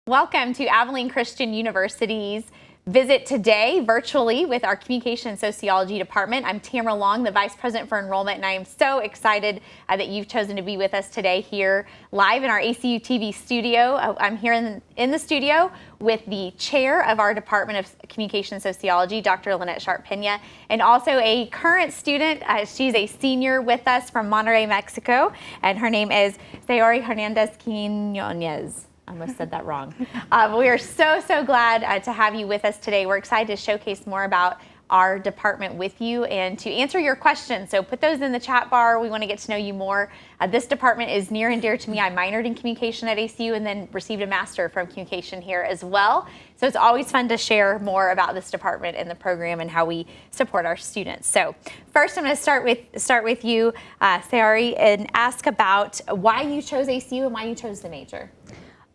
Welcome to Abilene Christian University's visit today virtually with our Communication and Sociology department. I'm Tamara Long, the Vice President for Enrollment, and I am so excited that you've chosen to be with us today here live in our ACU TV studio. I'm here in the studio with the chair of our Department of Communication and Sociology, Dr. Lynette Sharp-Pena, and also a current student. She's a senior with us from Monterrey, Mexico, and her name is Sayori Hernandez Quinones. I almost said that wrong. We are so glad to have you with us today. We're excited to showcase more about our department with you and to answer your questions. So put those in the chat bar. We want to get to know you more. This department is near and dear to me. I minored in communication at ACU and then received a master from communication here as well. So it's always fun to share more about this department and the program and how we support our students. So first I'm going to start with you, Sayori, and ask about why you chose ACU and why you chose the major.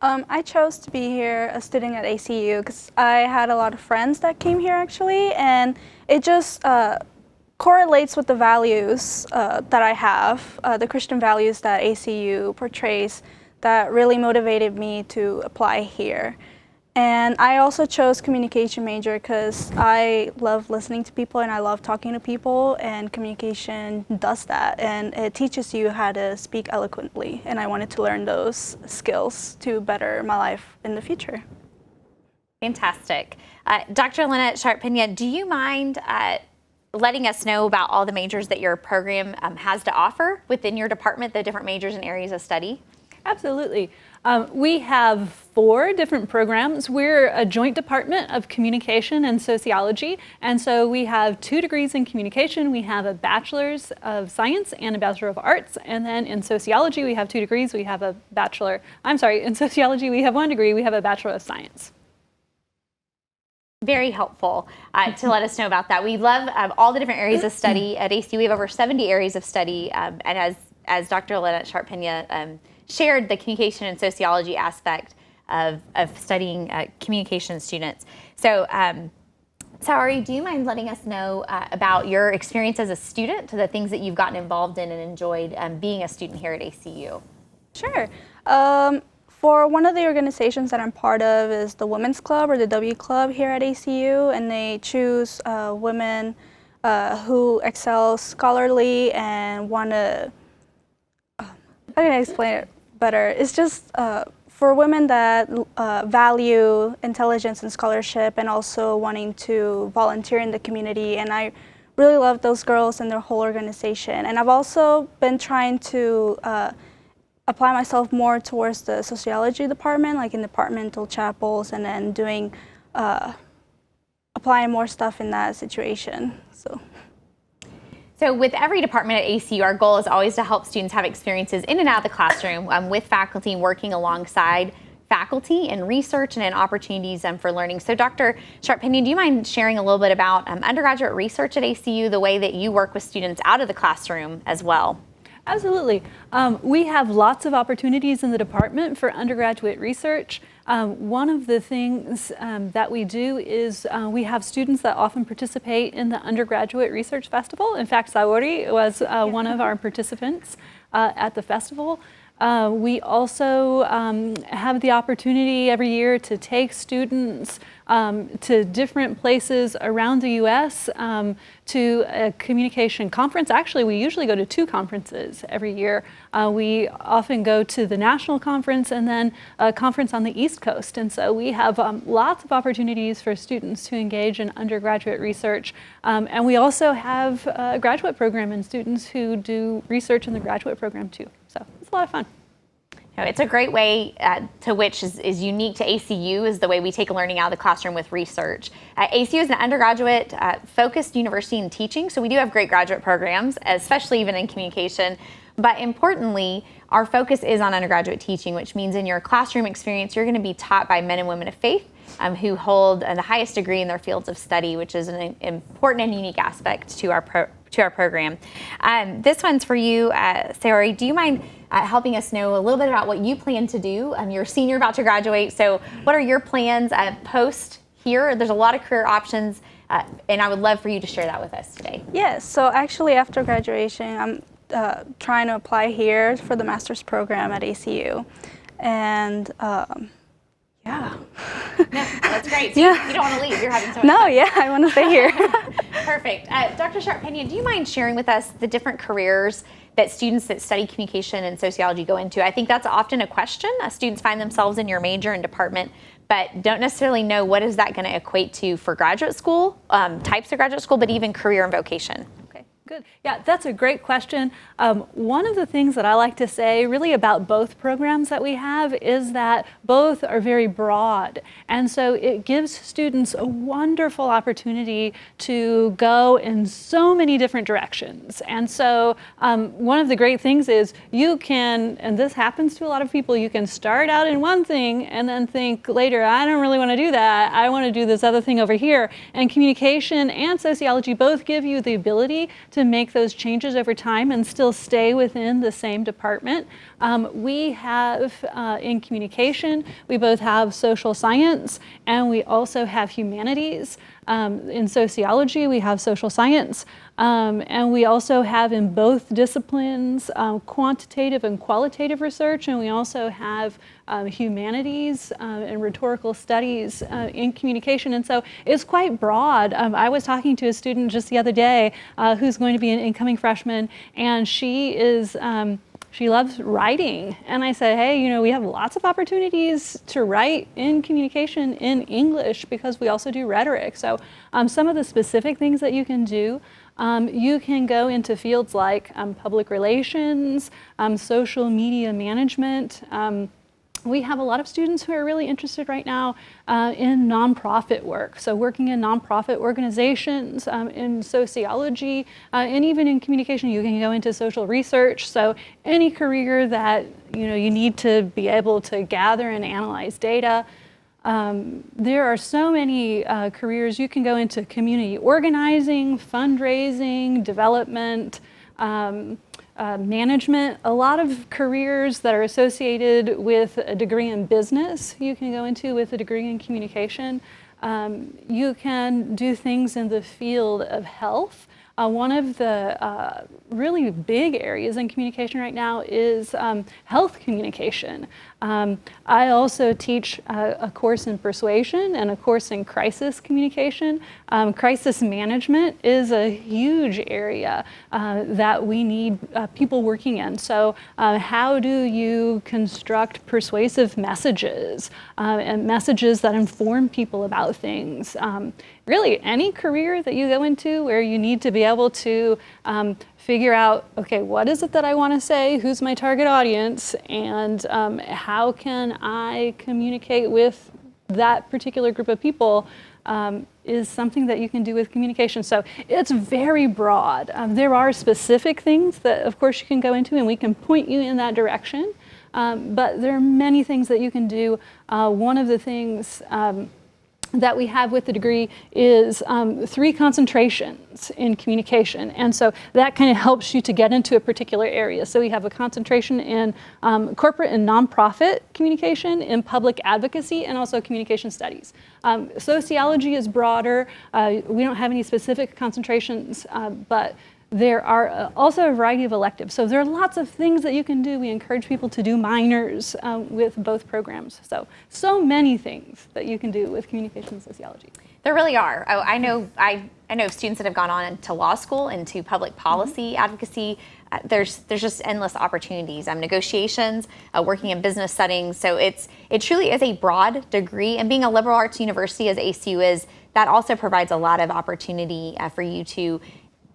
I chose to be here a student at ACU because I had a lot of friends that came here actually, and it just correlates with the values that I have, the Christian values that ACU portrays that really motivated me to apply here. And I also chose communication major because I love listening to people and I love talking to people, and communication does that, and it teaches you how to speak eloquently, and I wanted to learn those skills to better my life in the future. Fantastic. Dr. Lynette Sharp-Pena, do you mind letting us know about all the majors that your program has to offer within your department, the different majors and areas of study? Absolutely. We have 4 different programs. We're a joint department of communication and sociology, and so we have 2 degrees in communication. We have a bachelor's of science and a bachelor of arts, and then in sociology we have 2 degrees. We have a bachelor, in sociology we have 1 degree. We have a bachelor of science. Very helpful to let us know about that. We love all the different areas of study at ACU. We have over 70 areas of study, and as Dr. Lynette Sharp-Pena shared, the communication and sociology aspect of studying communication students. So, Sayori, do you mind letting us know about your experience as a student, the things that you've gotten involved in and enjoyed being a student here at ACU? Sure. For one of the organizations that I'm part of is the Women's Club, or the W Club here at ACU, and they choose women who excel scholarly and want to, how can I explain it better? It's just for women that value intelligence and scholarship and also wanting to volunteer in the community, and I really love those girls and their whole organization. And I've also been trying to apply myself more towards the sociology department, like in departmental chapels, and then doing, applying more stuff in that situation, So with every department at ACU, our goal is always to help students have experiences in and out of the classroom with faculty, working alongside faculty in research and in opportunities for learning. So Dr. Sharp-Pena, do you mind sharing a little bit about undergraduate research at ACU, the way that you work with students out of the classroom as well? Absolutely. We have lots of opportunities in the department for undergraduate research. One of the things that we do is we have students that often participate in the Undergraduate Research Festival. In fact, Sayori was one of our participants at the festival. We also have the opportunity every year to take students to different places around the U.S. To a communication conference. Actually, we usually go to 2 conferences every year. We often go to the national conference and then a conference on the East Coast. And so we have lots of opportunities for students to engage in undergraduate research. And we also have a graduate program and students who do research in the graduate program too. So it's a lot of fun. It's a great way to which is unique to ACU is the way we take learning out of the classroom with research. ACU is an undergraduate focused university in teaching, so we do have great graduate programs, especially even in communication. But importantly, our focus is on undergraduate teaching, which means in your classroom experience, you're going to be taught by men and women of faith who hold the highest degree in their fields of study, which is an important and unique aspect to our program. This one's for you, Sayori. Do you mind helping us know a little bit about what you plan to do? You're a senior about to graduate, so what are your plans post here? There's a lot of career options, and I would love for you to share that with us today. Yes, so actually after graduation, I'm trying to apply here for the master's program at ACU. And Yeah. No, that's great. So Yeah. you don't want to leave. You're having so much No, fun. yeah, I want to stay here. Perfect. Dr. Sharp-Pena, do you mind sharing with us the different careers that students that study communication and sociology go into? I think that's often a question. Students find themselves in your major and department, but don't necessarily know what is that going to equate to for graduate school, types of graduate school, but even career and vocation. Okay, good. Yeah, that's a great question. One of the things that I like to say really about both programs that we have is that both are very broad. And so it gives students a wonderful opportunity to go in so many different directions. And so one of the great things is you can, and this happens to a lot of people, you can start out in one thing and then think later, I don't really want to do that. I want to do this other thing over here. And communication and sociology both give you the ability to make those changes over time and still stay within the same department. We have in communication, we both have social science and we also have humanities. In sociology, we have social science. And we also have in both disciplines quantitative and qualitative research, and we also have humanities and rhetorical studies in communication. And so it's quite broad. I was talking to a student just the other day who's going to be an incoming freshman, and she loves writing. And I said, hey, you know, we have lots of opportunities to write in communication in English because we also do rhetoric. So some of the specific things that you can do, you can go into fields like public relations, social media management. We have a lot of students who are really interested right now in nonprofit work. So working in nonprofit organizations, in sociology, and even in communication, you can go into social research. So any career that you need to be able to gather and analyze data. There are so many careers. You can go into community organizing, fundraising, development, management, a lot of careers that are associated with a degree in business you can go into with a degree in communication. You can do things in the field of health. One of the really big areas in communication right now is health communication. I also teach a course in persuasion and a course in crisis communication. Crisis management is a huge area that we need people working in. So how do you construct persuasive messages and messages that inform people about things? Really, any career that you go into where you need to be able to figure out, okay, what is it that I want to say? Who's my target audience? And how can I communicate with that particular group of people is something that you can do with communication. So it's very broad. There are specific things that, of course, you can go into and we can point you in that direction. But there are many things that you can do. One of the things that we have with the degree is 3 concentrations in communication. And so that kind of helps you to get into a particular area. So we have a concentration in corporate and nonprofit communication, in public advocacy, and also communication studies. Sociology is broader. We don't have any specific concentrations, but there are also a variety of electives. So there are lots of things that you can do. We encourage people to do minors with both programs. So many things that you can do with communication and sociology. There really are. I know students that have gone on to law school, into public policy advocacy. There's just endless opportunities. Negotiations, working in business settings. So it truly is a broad degree. And being a liberal arts university, as ACU is, that also provides a lot of opportunity for you to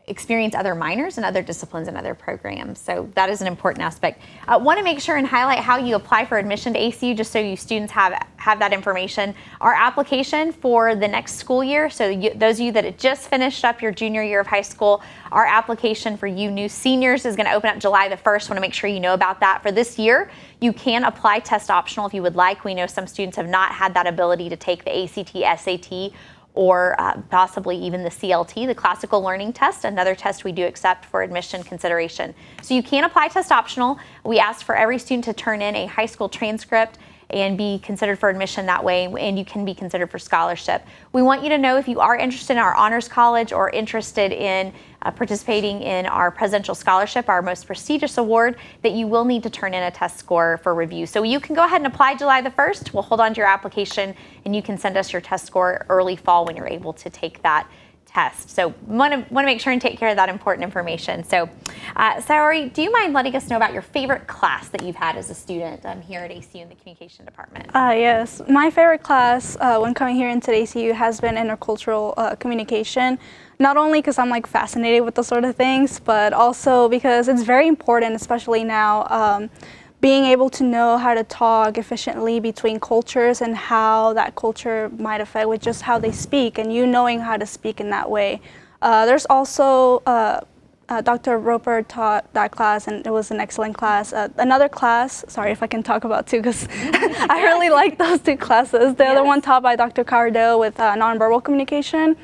experience other minors and other disciplines and other programs. So that is an important aspect. I want to make sure and highlight how you apply for admission to ACU, just so you students have that information. Our application for the next school year, so those of you that had just finished up your junior year of high school, our application for you new seniors is going to open up July the 1st. Want to make sure you know about that. For this year, you can apply test optional if you would like. We know some students have not had that ability to take the ACT, SAT, or possibly even the CLT, the classical learning test, another test we do accept for admission consideration. So you can apply test optional. We ask for every student to turn in a high school transcript and be considered for admission that way, and you can be considered for scholarship. We want you to know if you are interested in our honors college or interested in participating in our presidential scholarship, our most prestigious award, that you will need to turn in a test score for review. So you can go ahead and apply July the 1st. We'll hold on to your application, and you can send us your test score early fall when you're able to take that test. So want to make sure and take care of that important information. So Saori, do you mind letting us know about your favorite class that you've had as a student here at ACU in the communication department? Yes, my favorite class when coming here into the ACU has been intercultural communication. Not only because I'm like fascinated with those sort of things, but also because it's very important, especially now, being able to know how to talk efficiently between cultures and how that culture might affect with just how they speak, and you knowing how to speak in that way. There's also Dr. Roper taught that class, and it was an excellent class. Another class, sorry if I can talk about two, because I really like those two classes. The other one taught by Dr. Cardo with Nonverbal Communication.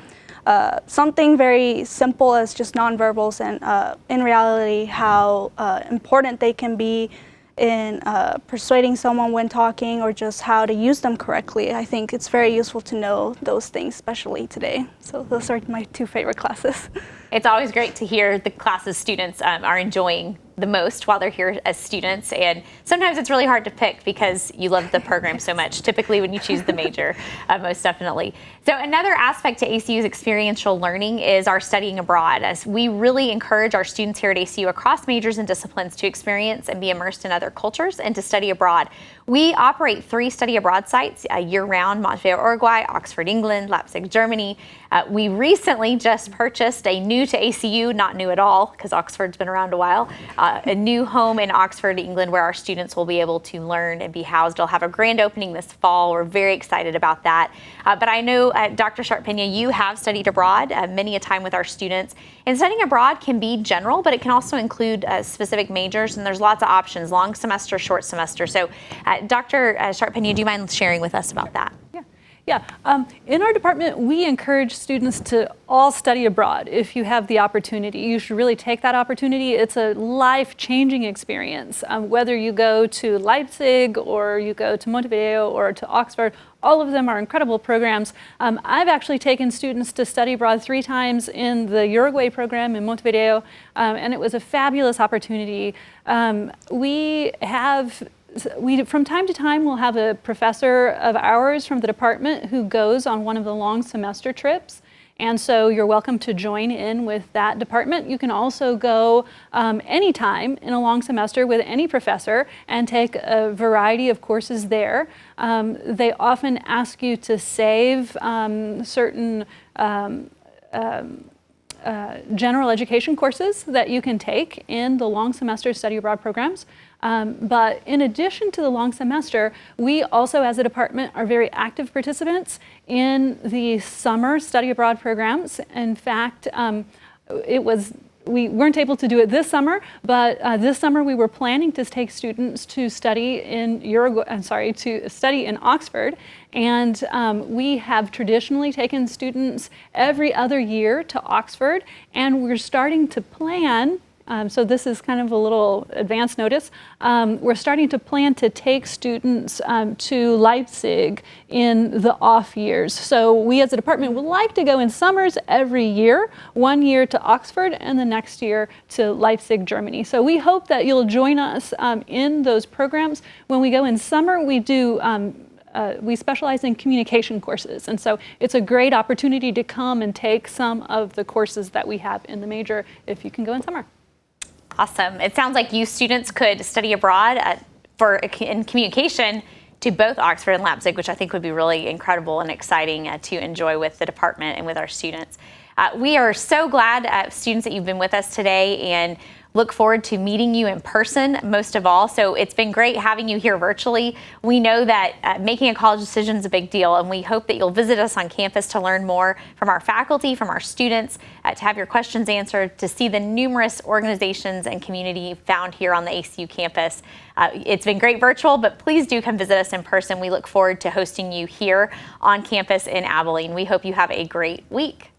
Something very simple as just nonverbals, and in reality how important they can be in persuading someone when talking, or just how to use them correctly. I think it's very useful to know those things, especially today. So those are my two favorite classes. It's always great to hear the classes students are enjoying the most while they're here as students, and sometimes it's really hard to pick because you love the program so much, typically when you choose the major, most definitely. So another aspect to ACU's experiential learning is our studying abroad, as we really encourage our students here at ACU across majors and disciplines to experience and be immersed in other cultures and to study abroad. We operate 3 study abroad sites year-round: Montevideo, Uruguay; Oxford, England; Leipzig, Germany. We recently just purchased a new to ACU, not new at all because Oxford's been around a while, a new home in Oxford, England, where our students will be able to learn and be housed. It'll have a grand opening this fall. We're very excited about that. But I know, Dr. Sharp-Pena, you have studied abroad many a time with our students. And studying abroad can be general, but it can also include specific majors, and there's lots of options: long semester, short semester. So Dr. Sharp-Pena, do you mind sharing with us about that? Yeah, in our department, we encourage students to all study abroad if you have the opportunity. You should really take that opportunity. It's a life-changing experience. Whether you go to Leipzig or you go to Montevideo or to Oxford, all of them are incredible programs. I've actually taken students to study abroad 3 times in the Uruguay program in Montevideo, and it was a fabulous opportunity. From time to time, we'll have a professor of ours from the department who goes on one of the long semester trips. And so you're welcome to join in with that department. You can also go anytime in a long semester with any professor and take a variety of courses there. They often ask you to save certain general education courses that you can take in the long semester study abroad programs. But in addition to the long semester, we also as a department are very active participants in the summer study abroad programs. In fact, we weren't able to do it this summer, but this summer we were planning to take students to study in in Oxford, and we have traditionally taken students every other year to Oxford, and we're starting to plan. So this is kind of a little advance notice. We're starting to plan to take students to Leipzig in the off years. So we as a department would like to go in summers every year, 1 year to Oxford and the next year to Leipzig, Germany. So we hope that you'll join us in those programs. When we go in summer, we specialize in communication courses, and so it's a great opportunity to come and take some of the courses that we have in the major if you can go in summer. Awesome. It sounds like you students could study abroad in communication to both Oxford and Leipzig, which I think would be really incredible and exciting to enjoy with the department and with our students. We are so glad, students, that you've been with us today, and look forward to meeting you in person most of all. So it's been great having you here virtually. We know that making a college decision is a big deal, and we hope that you'll visit us on campus to learn more from our faculty, from our students, to have your questions answered, to see the numerous organizations and community found here on the ACU campus. It's been great virtual, but please do come visit us in person. We look forward to hosting you here on campus in Abilene. We hope you have a great week.